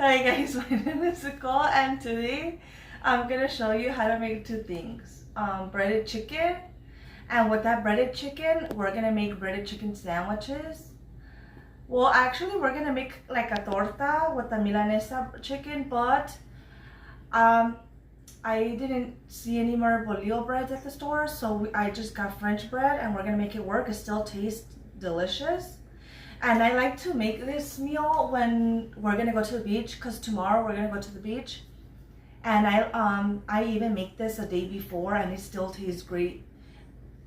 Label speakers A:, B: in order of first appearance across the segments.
A: Hi guys, my name is Nicole and today I'm gonna show you how to make two things. Breaded chicken, and with that breaded chicken, we're gonna make breaded chicken sandwiches. Well, actually we're gonna make like a torta with the Milanesa chicken, but I didn't see any more Pollo breads at the store, so I just got French bread and we're gonna make it work. It still tastes delicious. And I like to make this meal when we're gonna go to the beach, because tomorrow we're gonna go to the beach. And I even make this a day before and it still tastes great,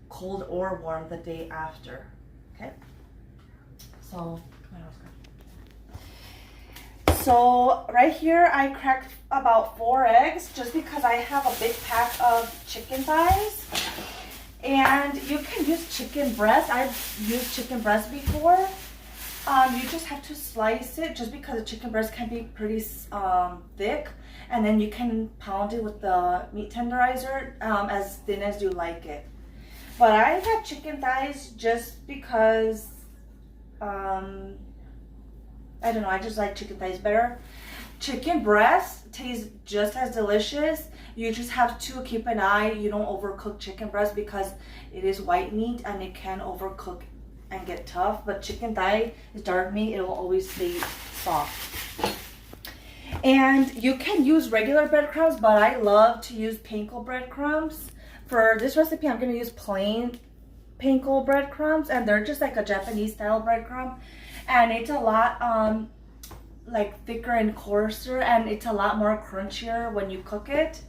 A: cold or warm the day after. Okay? So right here I cracked about 4 eggs just because I have a big pack of chicken thighs. And you can use chicken breast. I've used chicken breast before. You just have to slice it just because the chicken breast can be pretty thick, and then you can pound it with the meat tenderizer as thin as you like it. But I have chicken thighs just because I don't know, I just like chicken thighs better. Chicken breast tastes just as delicious. You just have to keep an eye you don't overcook chicken breast because it is white meat and it can overcook and get tough, but chicken thigh is dark meat, it will always stay soft. And you can use regular breadcrumbs, but I love to use Panko breadcrumbs. For this recipe I'm going to use plain Panko breadcrumbs, and they're just like a Japanese style breadcrumb, and it's a lot like thicker and coarser, and it's a lot more crunchier when you cook it.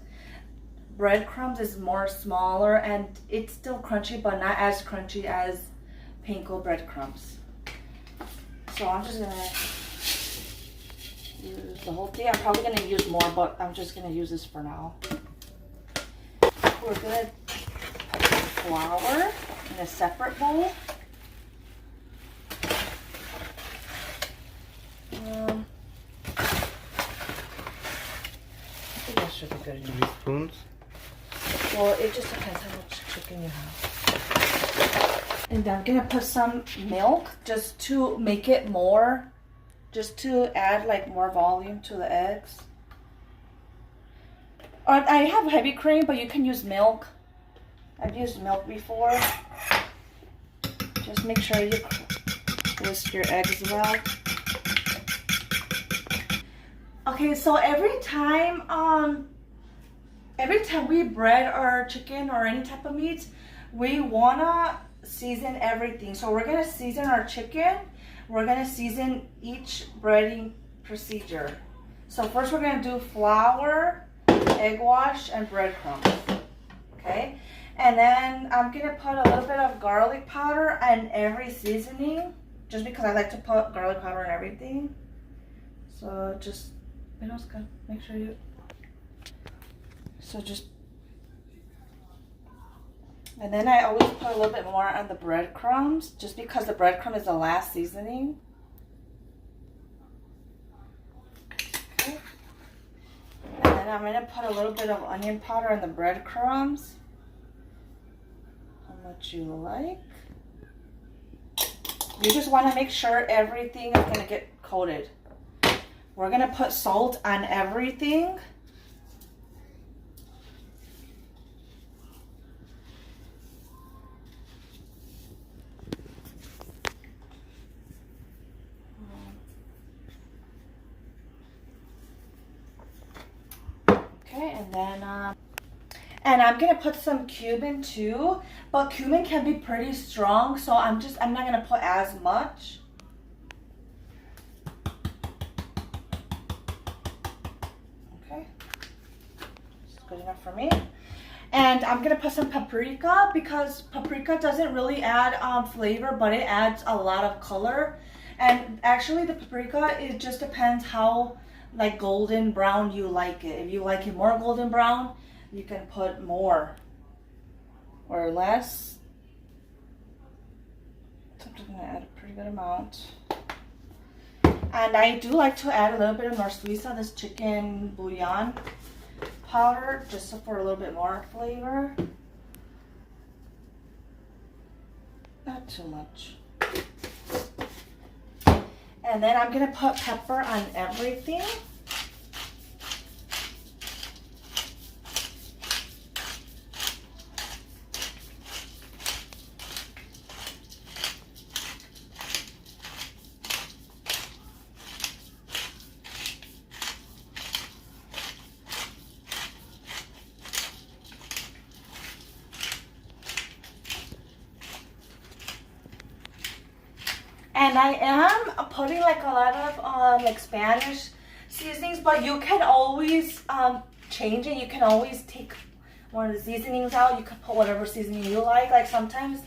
A: Breadcrumbs is more smaller and it's still crunchy, but not as crunchy as Panko breadcrumbs. So I'm just gonna use the whole thing. I'm probably gonna use more, but I'm just gonna use this for now. We're gonna put flour in a separate bowl. I think that should be good enough.
B: Use spoons?
A: Well, it just depends how much chicken you have. And I'm gonna put some milk just to make it more, just to add like more volume to the eggs. Or I have heavy cream, but you can use milk. I've used milk before. Just make sure you whisk your eggs well. Okay, so every time we bread our chicken or any type of meat, we wanna season everything. So we're gonna season our chicken. We're gonna season each breading procedure. So first we're gonna do flour, egg wash, and breadcrumbs. Okay, and then I'm gonna put a little bit of garlic powder and every seasoning, just because I like to put garlic powder in everything. So just make sure you. So just. And then I always put a little bit more on the breadcrumbs, just because the breadcrumb is the last seasoning. Okay. And then I'm going to put a little bit of onion powder on the breadcrumbs. How much you like. You just want to make sure everything is going to get coated. We're going to put salt on everything. And I'm gonna put some cumin too, but cumin can be pretty strong, so I'm not gonna put as much. Okay, it's good enough for me. And I'm gonna put some paprika, because paprika doesn't really add flavor, but it adds a lot of color. And actually the paprika, it just depends how like golden brown you like it. If you like it more golden brown, you can put more or less. So I'm just gonna add a pretty good amount. And I do like to add a little bit of Knorr, this chicken bouillon powder, just for a little bit more flavor. Not too much. And then I'm gonna put pepper on everything. And I am putting like a lot of like Spanish seasonings, but you can always change it. You can always take one of the seasonings out. You can put whatever seasoning you like. Like sometimes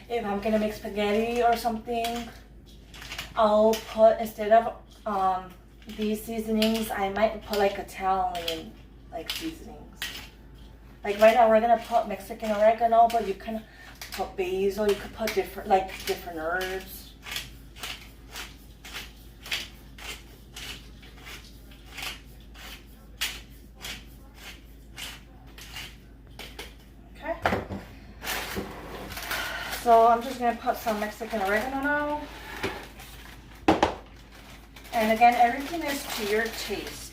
A: if I'm gonna make spaghetti or something, I'll put, instead of these seasonings, I might put like Italian like seasonings. Like right now we're gonna put Mexican oregano, but you can put basil, you could put different herbs. So I'm just gonna put some Mexican oregano now. And again, everything is to your taste.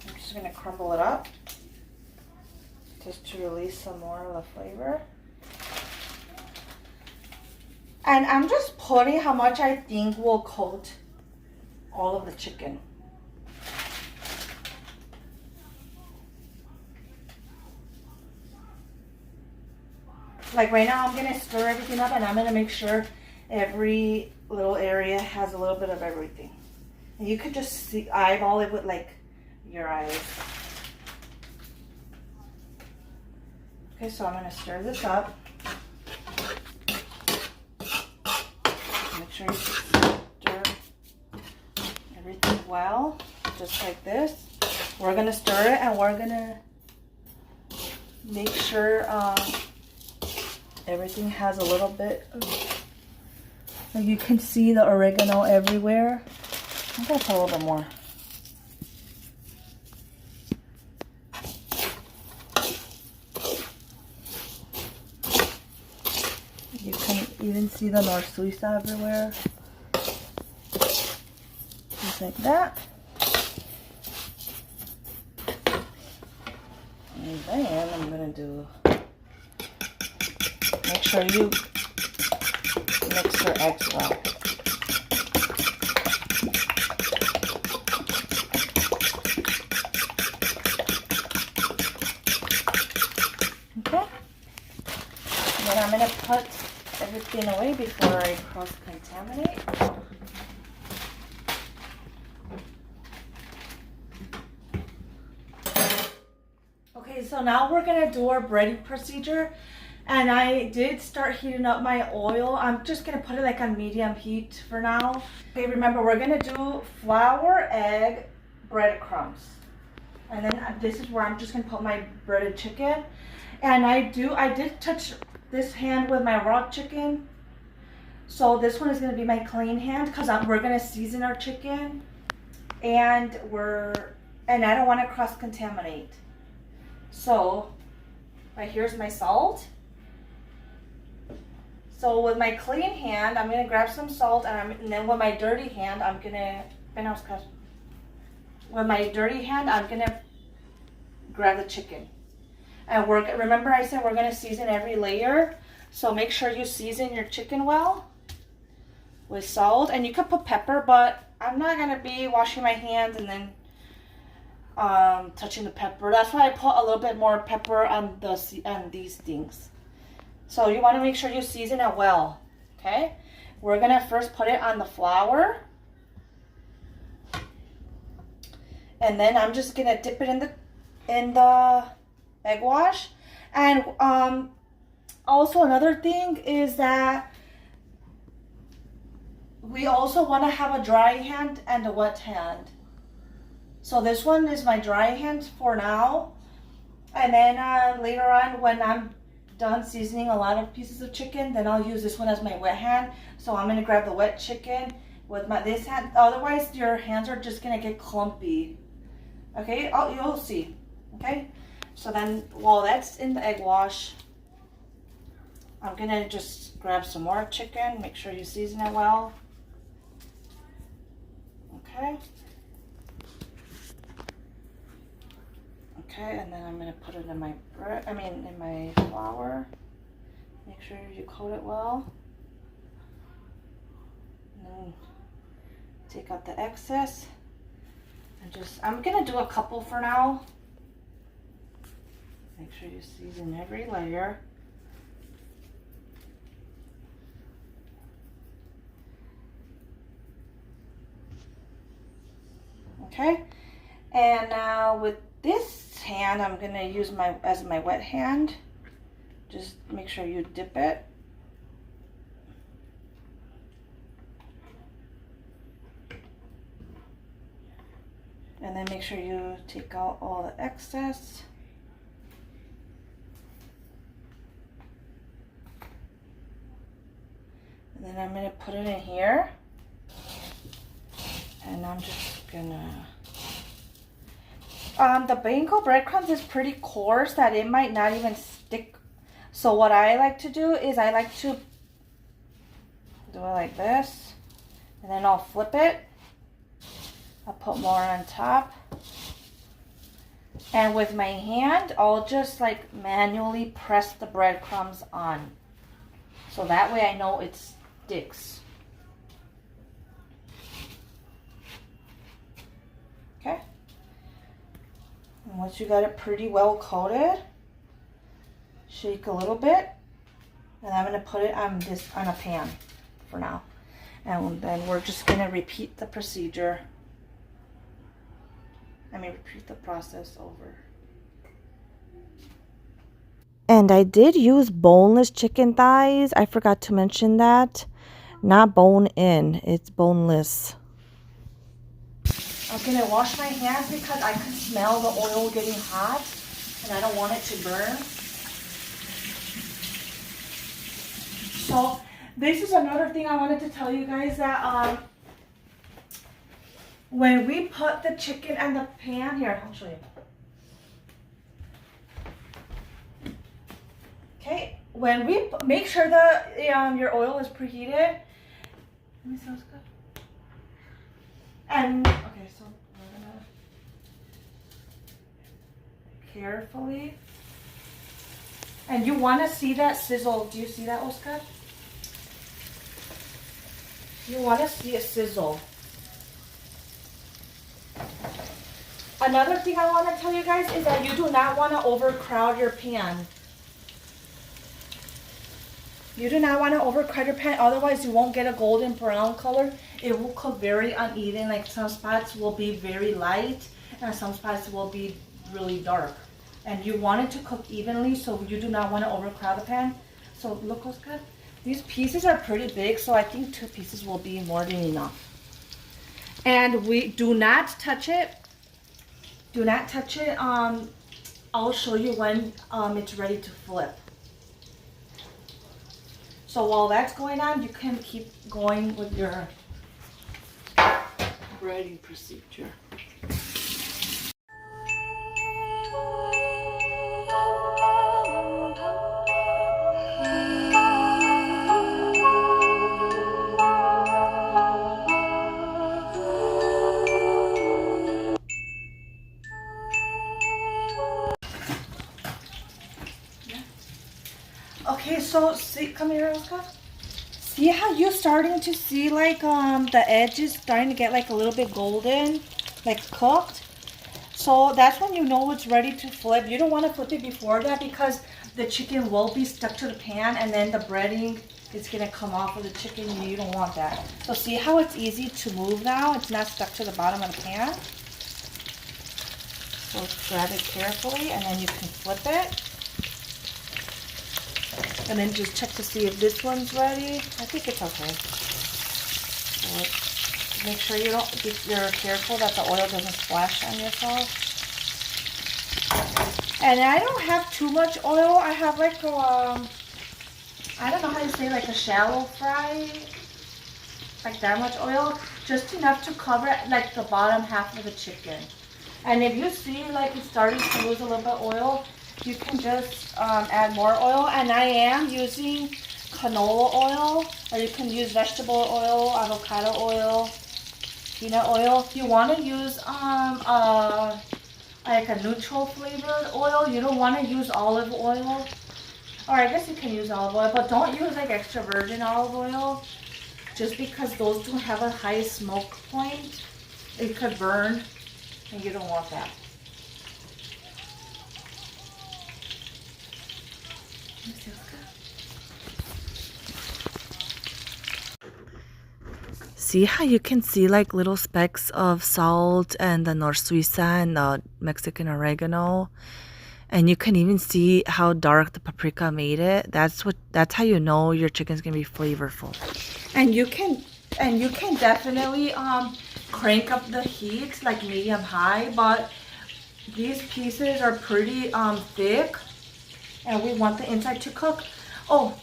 A: I'm just gonna crumble it up just to release some more of the flavor. And I'm just putting how much I think will coat all of the chicken. Like right now, I'm gonna stir everything up, and I'm gonna make sure every little area has a little bit of everything. And you could just see, eyeball it with like your eyes. Okay, so I'm gonna stir this up. Make sure you stir everything well, just like this. We're gonna stir it, and we're gonna make sure everything has a little bit of, like you can see the oregano everywhere. I'm gonna put a little bit more. You can even see the Knorr everywhere. Just like that. And then I'm gonna do, make sure you mix your eggs well. Okay. And then I'm going to put everything away before I cross-contaminate. Okay, so now we're going to do our breading procedure. And I did start heating up my oil. I'm just gonna put it like on medium heat for now. Okay, remember we're gonna do flour, egg, breadcrumbs. And then this is where I'm just gonna put my breaded chicken. And I did touch this hand with my raw chicken. So this one is gonna be my clean hand because we're gonna season our chicken. And I don't wanna cross-contaminate. So, right here's my salt. So with my clean hand, I'm gonna grab some salt, and then with my dirty hand, I'm gonna grab the chicken. And remember I said we're gonna season every layer, so make sure you season your chicken well with salt, and you could put pepper, but I'm not gonna be washing my hands and then touching the pepper. That's why I put a little bit more pepper on these things. So you want to make sure you season it well, okay? We're gonna first put it on the flour, and then I'm just gonna dip it in the egg wash. And also another thing is that we also want to have a dry hand and a wet hand. So this one is my dry hand for now, and then later on when I'm done seasoning a lot of pieces of chicken, then I'll use this one as my wet hand. So I'm gonna grab the wet chicken with this hand. Otherwise, your hands are just gonna get clumpy. Okay, you'll see. Okay, so then while that's in the egg wash, I'm gonna just grab some more chicken. Make sure you season it well. Okay. Okay, and then I'm gonna put it in my in my flour. Make sure you coat it well. And then take out the excess. And I'm gonna do a couple for now. Make sure you season every layer. Okay, and now with this hand, I'm gonna use as my wet hand. Just make sure you dip it. And then make sure you take out all the excess. And then I'm gonna put it in here. And I'm just gonna, the Panko breadcrumbs is pretty coarse that it might not even stick. So what I like to do is I like to do it like this, and then I'll flip it. I'll put more on top. And with my hand, I'll just like manually press the breadcrumbs on. So that way I know it sticks. Okay. And once you got it pretty well coated, shake a little bit. And I'm gonna put it on a pan for now. And then we're just gonna repeat the procedure. Repeat the process over. And I did use boneless chicken thighs. I forgot to mention that. Not bone in, it's boneless. I'm gonna wash my hands because I can smell the oil getting hot and I don't want it to burn. So this is another thing I wanted to tell you guys, that when we put the chicken in the pan, here, I'll show you. Okay, when we make sure that your oil is preheated. Let me see, that's good. And okay, so we're gonna carefully, and you want to see that sizzle. Do you see that, Oscar? You want to see it sizzle. Another thing I want to tell you guys is that you do not want to overcrowd your pan. You do not want to overcrowd your pan, otherwise you won't get a golden brown color. It will cook very uneven, like some spots will be very light and some spots will be really dark. And you want it to cook evenly, so you do not want to overcrowd the pan. So look, Oscar, these pieces are pretty big, so I think 2 pieces will be more than enough. And we do not touch it. Do not touch it. I'll show you when it's ready to flip. So while that's going on, you can keep going with your breading procedure. Okay, so see, come here, Oscar. See how you're starting to see like the edges starting to get like a little bit golden, like cooked? So that's when you know it's ready to flip. You don't want to flip it before that because the chicken will be stuck to the pan and then the breading is gonna come off of the chicken and you don't want that. So see how it's easy to move now? It's not stuck to the bottom of the pan. So grab it carefully and then you can flip it. And then just check to see if this one's ready. I think it's okay. So make sure you're careful that the oil doesn't splash on yourself. And I don't have too much oil. I have like a, I don't know how you say, like a shallow fry. Like that much oil. Just enough to cover like the bottom half of the chicken. And if you see like it's starting to lose a little bit of oil, you can just add more oil. And I am using canola oil, or you can use vegetable oil, avocado oil, peanut oil. You want to use like a neutral flavored oil. You don't want to use olive oil. Or I guess you can use olive oil, but don't use like extra virgin olive oil. Just because those don't have a high smoke point. It could burn, and you don't want that. see how you can see like little specks of salt and the North Suiza and the Mexican oregano? And you can even see how dark the paprika made it. That's how you know your chicken's gonna be flavorful. And you can definitely crank up the heat like medium high, but these pieces are pretty thick and we want the inside to cook. Oh,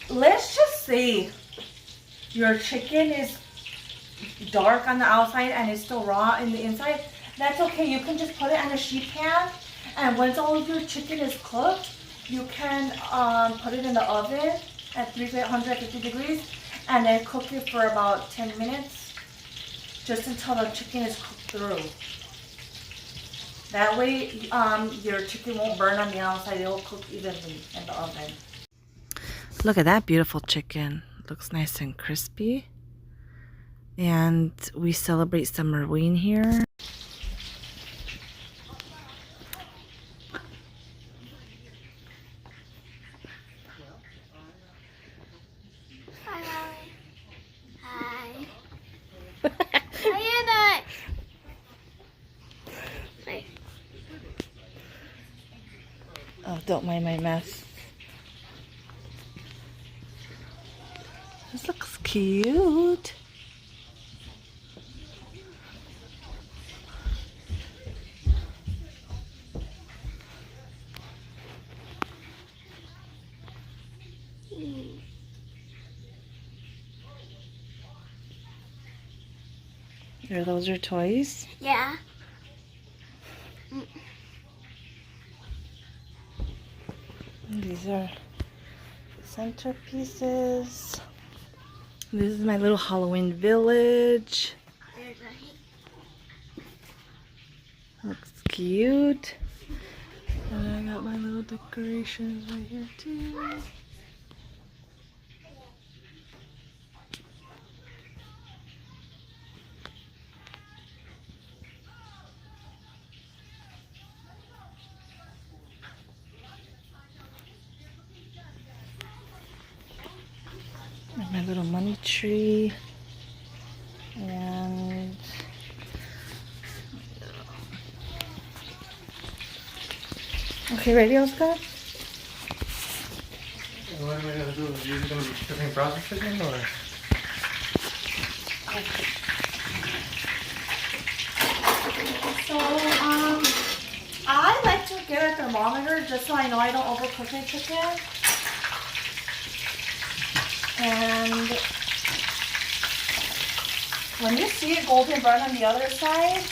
A: let's just say your chicken is dark on the outside and it's still raw in the inside. That's okay. You can just put it in a sheet pan, and once all of your chicken is cooked, you can put it in the oven at 350 degrees and then cook it for about 10 minutes just until the chicken is cooked through. That way your chicken won't burn on the outside. It'll cook evenly in the oven. Look at that beautiful chicken. Looks nice and crispy. And we celebrate Summerween here.
B: Hi, Molly. Hi. How are you doing? Hi.
A: Oh, don't mind my mess. This looks cute. Are those your toys?
B: Yeah.
A: These are centerpieces. This is my little Halloween village. Looks cute. And I got my little decorations right here too. And my little money tree. And okay, ready, Oscar?
C: What am I gonna do? Are you gonna be cooking processed chicken or?
A: So, I like to get a thermometer just so I know I don't overcook my chicken. And when you see it golden brown on the other side,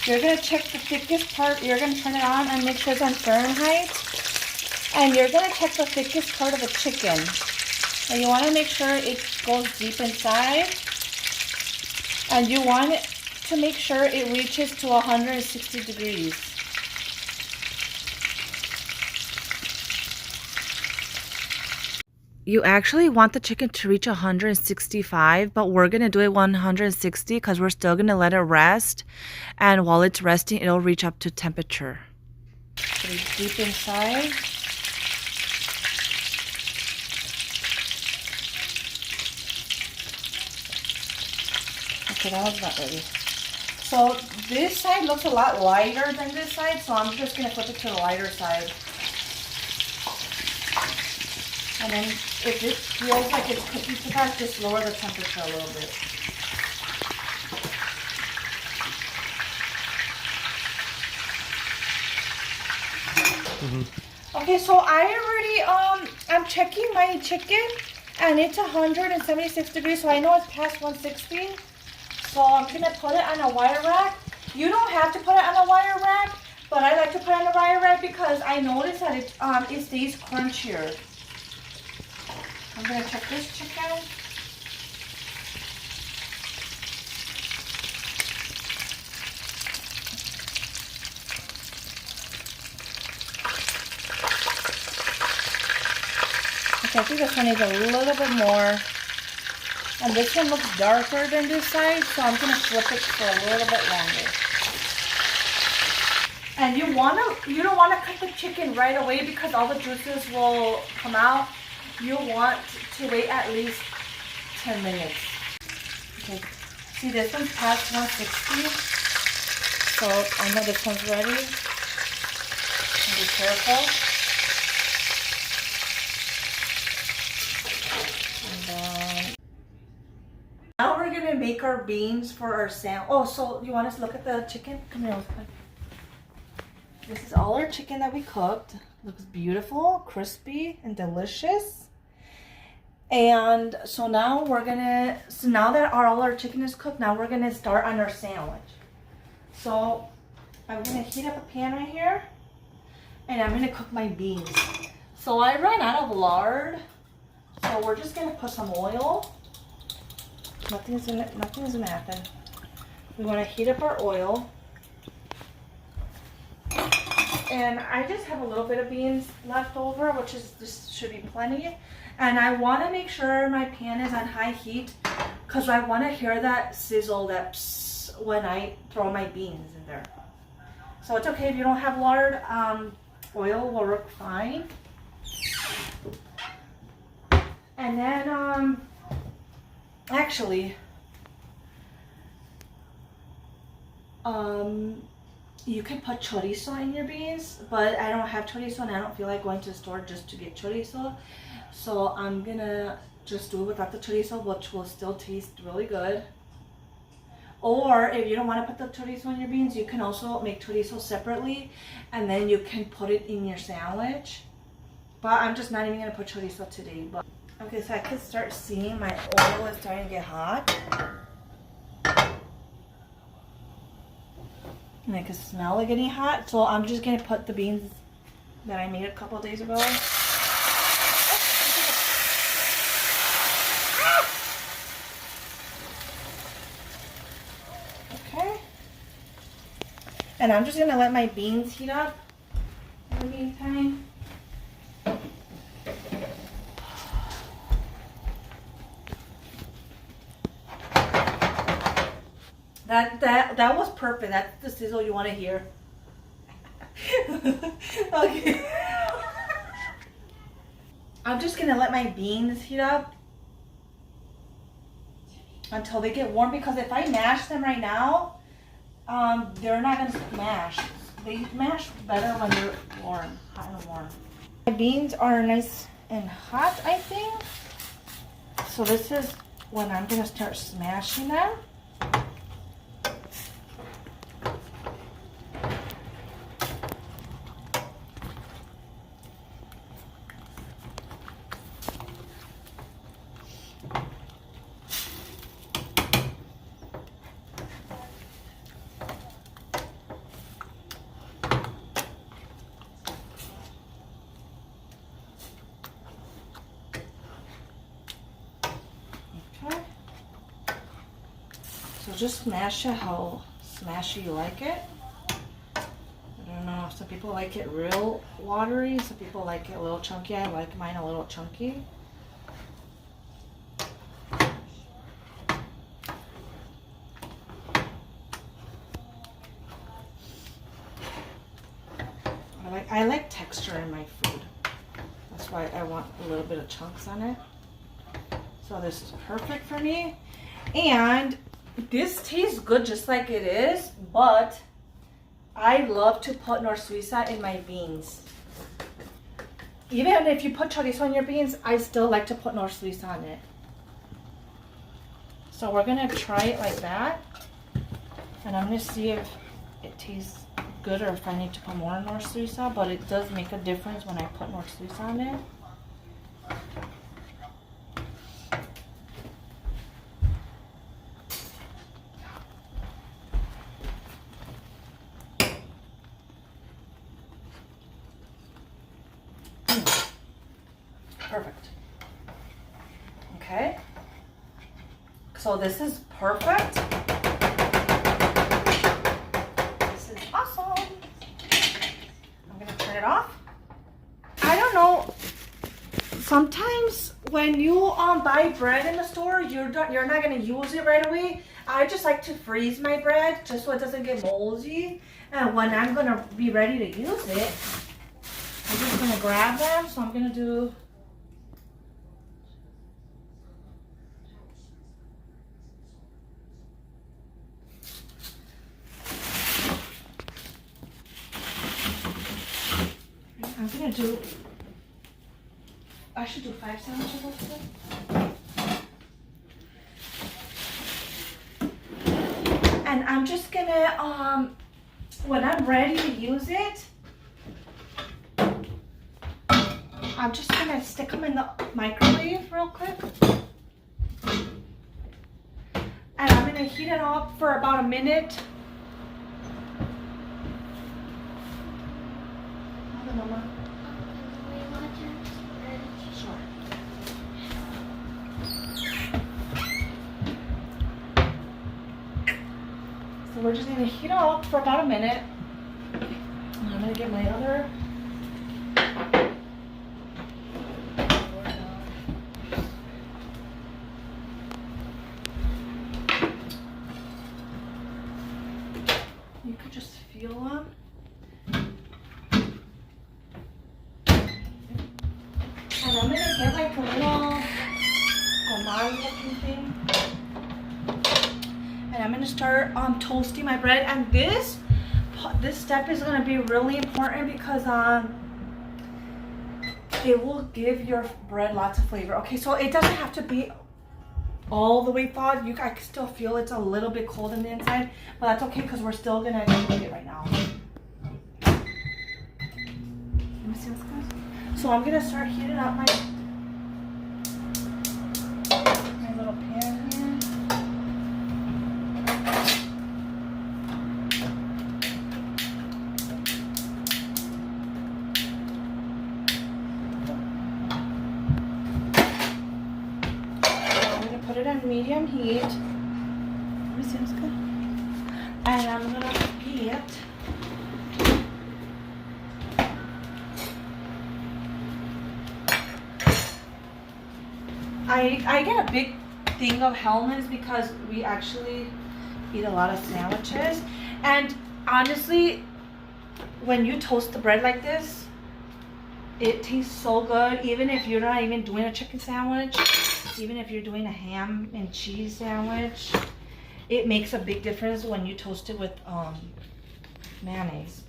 A: you're gonna check the thickest part. You're gonna turn it on and make sure it's on Fahrenheit. And you're gonna check the thickest part of the chicken. And you wanna make sure it goes deep inside. And you want it to make sure it reaches to 160 degrees. You actually want the chicken to reach 165, but we're going to do it 160 because we're still going to let it rest. And while it's resting, it'll reach up to temperature. Put it deep inside. Okay, that one's not ready. So this side looks a lot lighter than this side, so I'm just going to flip it to the lighter side. And then if it feels like it's cooking too fast, just lower the temperature a little bit. Okay, so I already, I'm checking my chicken and it's 176 degrees, so I know it's past 160. So I'm gonna put it on a wire rack. You don't have to put it on a wire rack, but I like to put it on a wire rack because I notice that it stays crunchier. I'm gonna check this chicken. Okay, I think this one needs a little bit more. And this one looks darker than this side, so I'm gonna flip it for a little bit longer. And you don't wanna cut the chicken right away because all the juices will come out. You want to wait at least 10 minutes. Okay, see this one's past 160. So I know this one's ready. Be careful. And then now we're gonna make our beans for our sandwich. Oh, so you want us to look at the chicken? Come here, let's play. This is all our chicken that we cooked. Looks beautiful, crispy, and delicious. And so now now that all our chicken is cooked, now we're gonna start on our sandwich. So I'm gonna heat up a pan right here, and I'm gonna cook my beans. So I ran out of lard, so we're just gonna put some oil. Nothing's gonna happen. We wanna heat up our oil. And I just have a little bit of beans left over, which is this should be plenty. And I want to make sure my pan is on high heat because I want to hear that sizzle, that psst, when I throw my beans in there. So it's okay if you don't have lard. Oil will work fine. And then actually you can put chorizo in your beans, but I don't have chorizo and I don't feel like going to the store just to get chorizo. So I'm gonna just do it without the chorizo, which will still taste really good. Or if you don't want to put the chorizo in your beans, you can also make chorizo separately and then you can put it in your sandwich. But I'm just not even gonna put chorizo today. But okay, so I can start seeing my oil is starting to get hot. And I can smell it getting hot, so I'm just gonna put the beans that I made a couple days ago. Okay. And I'm just gonna let my beans heat up in the meantime. That was perfect. That's the sizzle you want to hear. Okay. I'm just gonna let my beans heat up until they get warm, because if I mash them right now, they're not gonna mash. They mash better when they're warm, hot and warm. My beans are nice and hot, I think. So this is when I'm gonna start smashing them. So just smash it how smashy you like it. I don't know, some people like it real watery, some people like it a little chunky. I like mine a little chunky. I like texture in my food. That's why I want a little bit of chunks on it. So this is perfect for me. And this tastes good just like it is, but I love to put Knorr Suiza in my beans. Even if you put chorizo in your beans, I still like to put Knorr Suiza on it. So we're gonna try it like that. And I'm gonna see if it tastes good or if I need to put more Knorr Suiza, but it does make a difference when I put Knorr Suiza on it. Perfect. Okay. So this is perfect. This is awesome. I'm gonna turn it off. I don't know. Sometimes when you buy bread in the store, you're not gonna use it right away. I just like to freeze my bread just so it doesn't get moldy. And when I'm gonna be ready to use it, I'm just gonna grab them. So I'm gonna do gonna do, I should do 5 sandwiches also. And I'm just gonna, when I'm ready to use it, I'm just gonna stick them in the microwave real quick. And I'm gonna heat it up for about a minute. Mama. Sure. So we're just gonna heat it up for about a minute. And I'm gonna get my other. You could just feel them. And I'm gonna get like a little gourmet looking thing. And I'm gonna start toasting my bread. And this step is gonna be really important because it will give your bread lots of flavor. Okay, so it doesn't have to be all the way thawed. I can still feel it's a little bit cold in the inside, but that's okay because we're still gonna cook it right now. Let me see what's good. So I'm gonna start heating up my little pan here. Put it on medium heat. Let me see what's good. And I'm gonna get I get a big thing of Hellmann's because we actually eat a lot of sandwiches. And honestly, when you toast the bread like this, it tastes so good. Even if you're not even doing a chicken sandwich, even if you're doing a ham and cheese sandwich, it makes a big difference when you toast it with mayonnaise.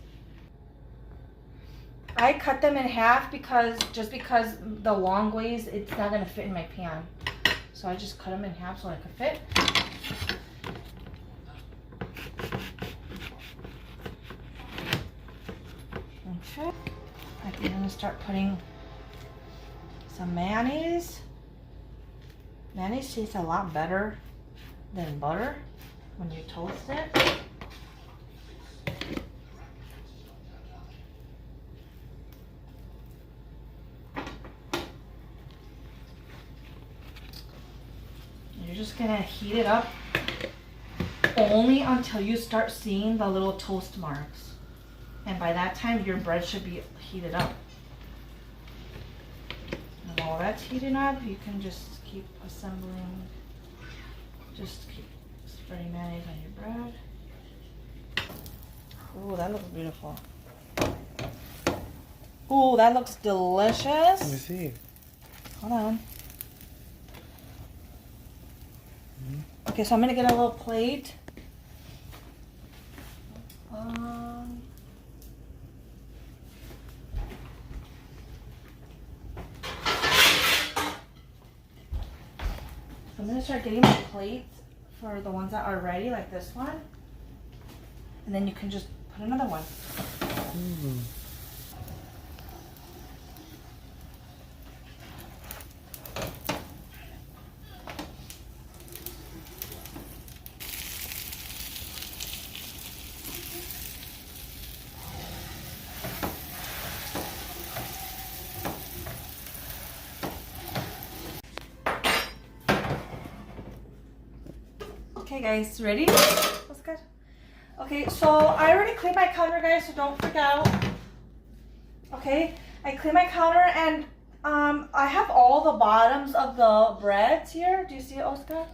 A: I cut them in half because the long ways, it's not gonna fit in my pan. So I just cut them in half so it could fit. Okay. I'm gonna start putting some mayonnaise. Mayonnaise tastes a lot better than butter when you toast it. You're just gonna heat it up only until you start seeing the little toast marks. And by that time, your bread should be heated up. And while that's heating up, you can just keep assembling. Just keep spreading mayonnaise on your bread. Oh, that looks beautiful. Oh, that looks delicious.
C: Let me see.
A: Hold on. Okay, so I'm gonna get a little plate. I'm gonna start getting my plates for the ones that are ready, like this one. And then you can just put another one. Okay guys, ready? That's good. Okay, so I already cleaned my counter, guys, so don't freak out. Okay, I cleaned my counter and I have all the bottoms of the breads here. Do you see it, Oscar?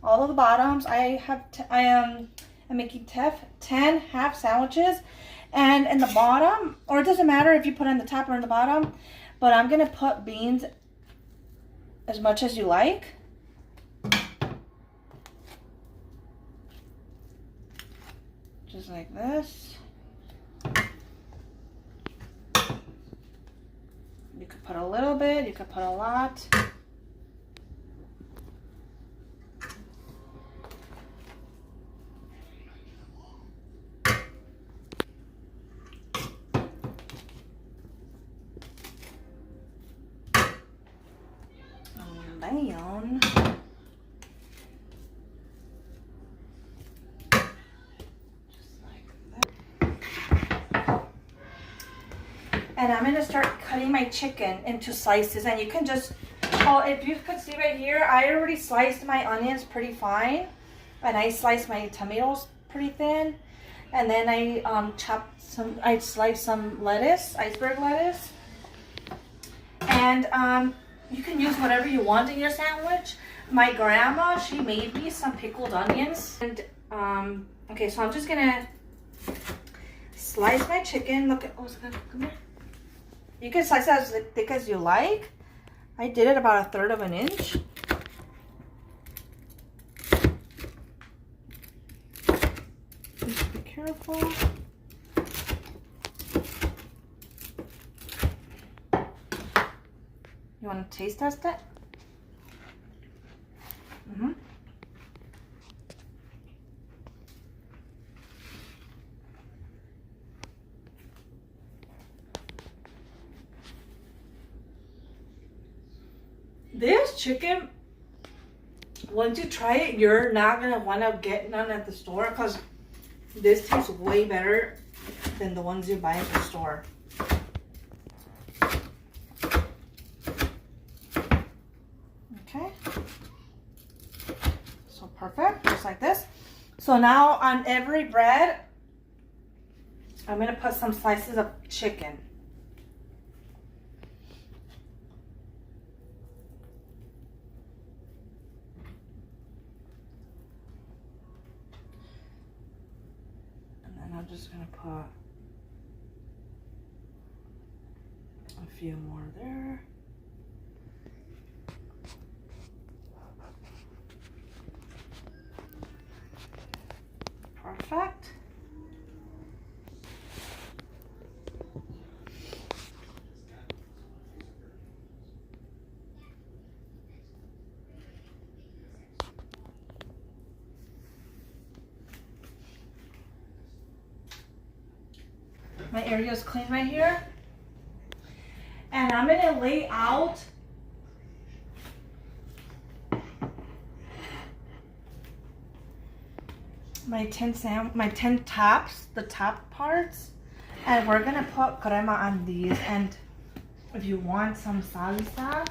A: All of the bottoms. I am making 10 half sandwiches, and in the bottom, or it doesn't matter if you put it in the top or in the bottom, but I'm gonna put beans as much as you like. Just like this. could put a little bit, you could put a lot. Onion. And I'm gonna start cutting my chicken into slices, and you can just, oh, if you could see right here, I already sliced my onions pretty fine, and I sliced my tomatoes pretty thin, and then I I sliced some lettuce, iceberg lettuce, and you can use whatever you want in your sandwich. My grandma, she made me some pickled onions, and okay, so I'm just gonna slice my chicken. Look at, oh, come here. You can slice it as thick as you like. I did it about 1/3 of an inch. Just be careful. You want to taste test it? Mm-hmm. This chicken, once you try it, you're not gonna want to get none at the store, because this tastes way better than the ones you buy at the store. Okay, so perfect, just like this. So now on every bread, I'm gonna put some slices of chicken. I'm just gonna put a few more there. Perfect. My area is clean right here. And I'm gonna lay out my 10 tops, the top parts. And we're gonna put crema on these. And if you want some salsa,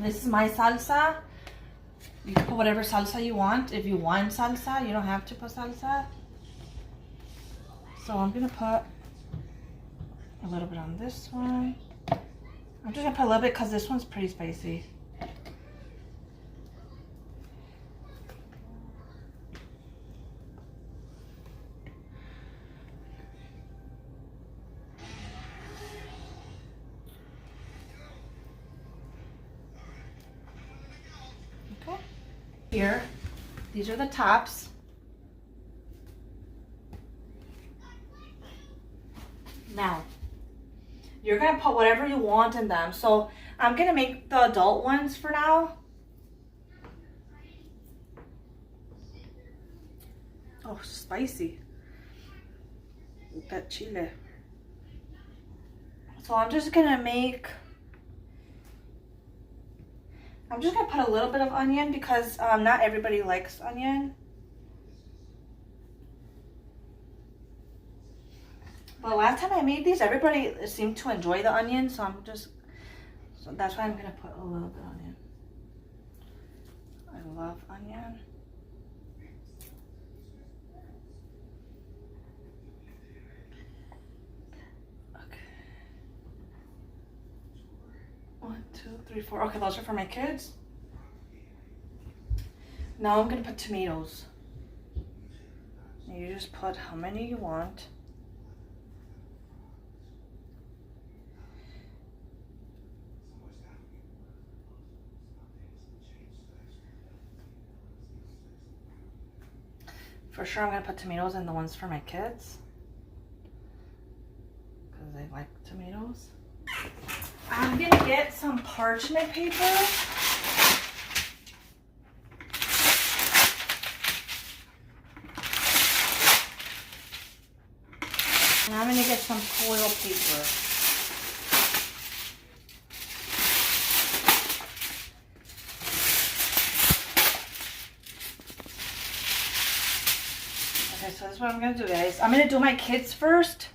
A: this is my salsa. You can put whatever salsa you want. If you want salsa, you don't have to put salsa. So I'm gonna put a little bit on this one. I'm just gonna put a little bit because this one's pretty spicy. Here, these are the tops. Now, you're gonna put whatever you want in them. So I'm gonna make the adult ones for now. Oh, spicy. That chile. So I'm just gonna put a little bit of onion because not everybody likes onion. But last time I made these, everybody seemed to enjoy the onion, so that's why I'm gonna put a little bit of onion. I love onion. Okay. 1, 2, 3, 4. Okay, those are for my kids. Now I'm gonna put tomatoes. You just put how many you want. For sure I'm gonna put tomatoes in the ones for my kids, because they like tomatoes. I'm gonna get some parchment paper. And I'm gonna get some foil paper. Okay, so this is what I'm gonna do, guys. I'm gonna do my kids first.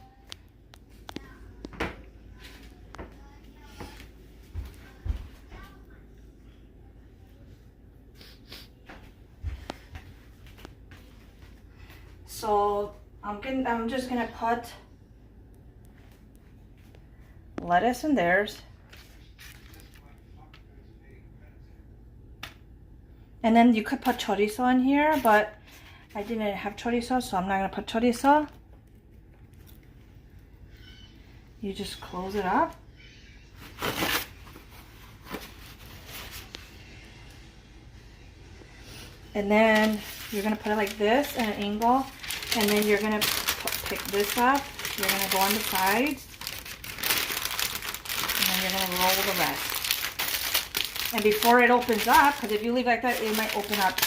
A: So I'm just gonna put lettuce in theirs. And then you could put chorizo in here, but I didn't have chorizo, so I'm not gonna put chorizo. You just close it up. And then you're gonna put it like this at an angle, and then you're gonna pick this up. You're gonna go on the sides, and then you're gonna roll the rest. And before it opens up, because if you leave like that, it might open up.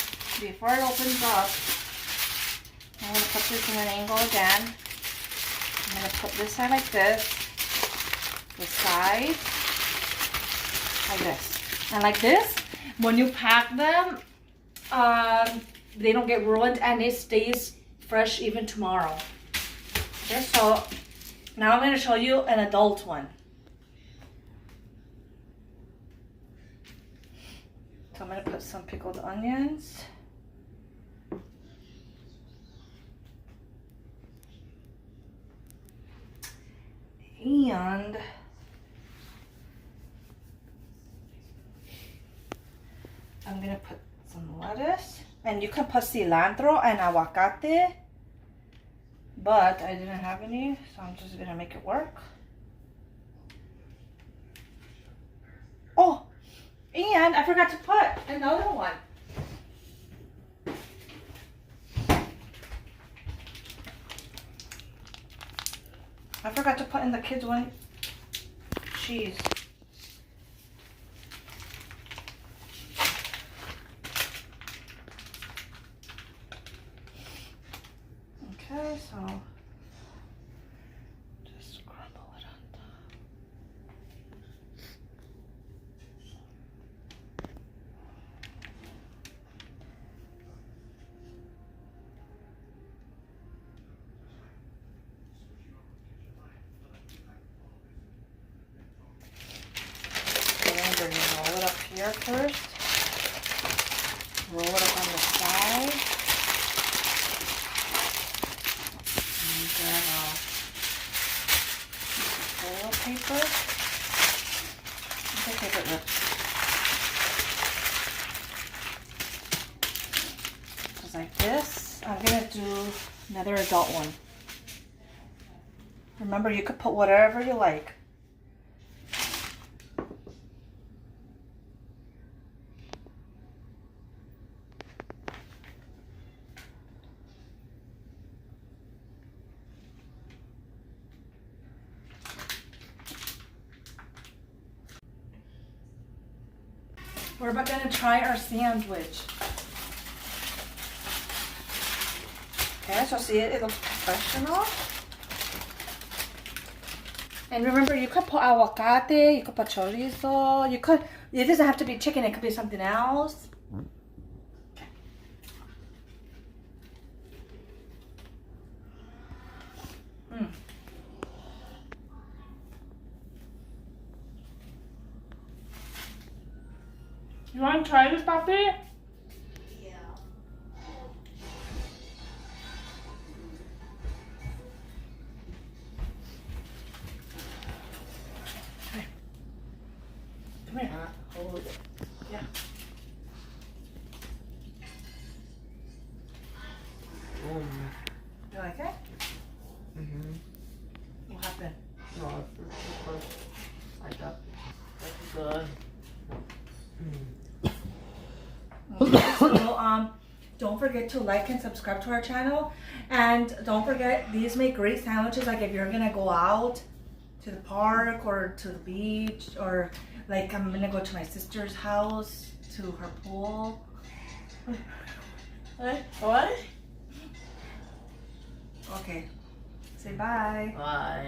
A: Before it opens up, I'm gonna put this in an angle again. I'm gonna put this side like this, the side like this, and like this. When you pack them, they don't get ruined and it stays fresh even tomorrow. Okay, so now I'm going to show you an adult one. So I'm going to put some pickled onions. And I'm going to put some lettuce, and you can put cilantro and aguacate, but I didn't have any, so I'm just gonna make it work. Oh, and I forgot to put another one. I forgot to put in the kids one cheese. Okay, so just crumble it on top. And then we're gonna roll it up here first. Roll it up on the side. Foil paper. Okay, paper rips. Just like this. I'm gonna do another adult one. Remember, you could put whatever you like. We're about gonna try our sandwich. Okay, so see it looks professional. And remember, you could put aguacate, you could put chorizo, it doesn't have to be chicken, it could be something else. Okay. You want to try this, Papi?
B: Yeah.
A: Come here. Hold it. Yeah.
D: good.
A: Okay, so don't forget to like and subscribe to our channel, and don't forget these make great sandwiches. Like if you're gonna go out to the park or to the beach, or like I'm gonna go to my sister's house to her pool.
D: What?
A: Okay, say bye.
D: Bye.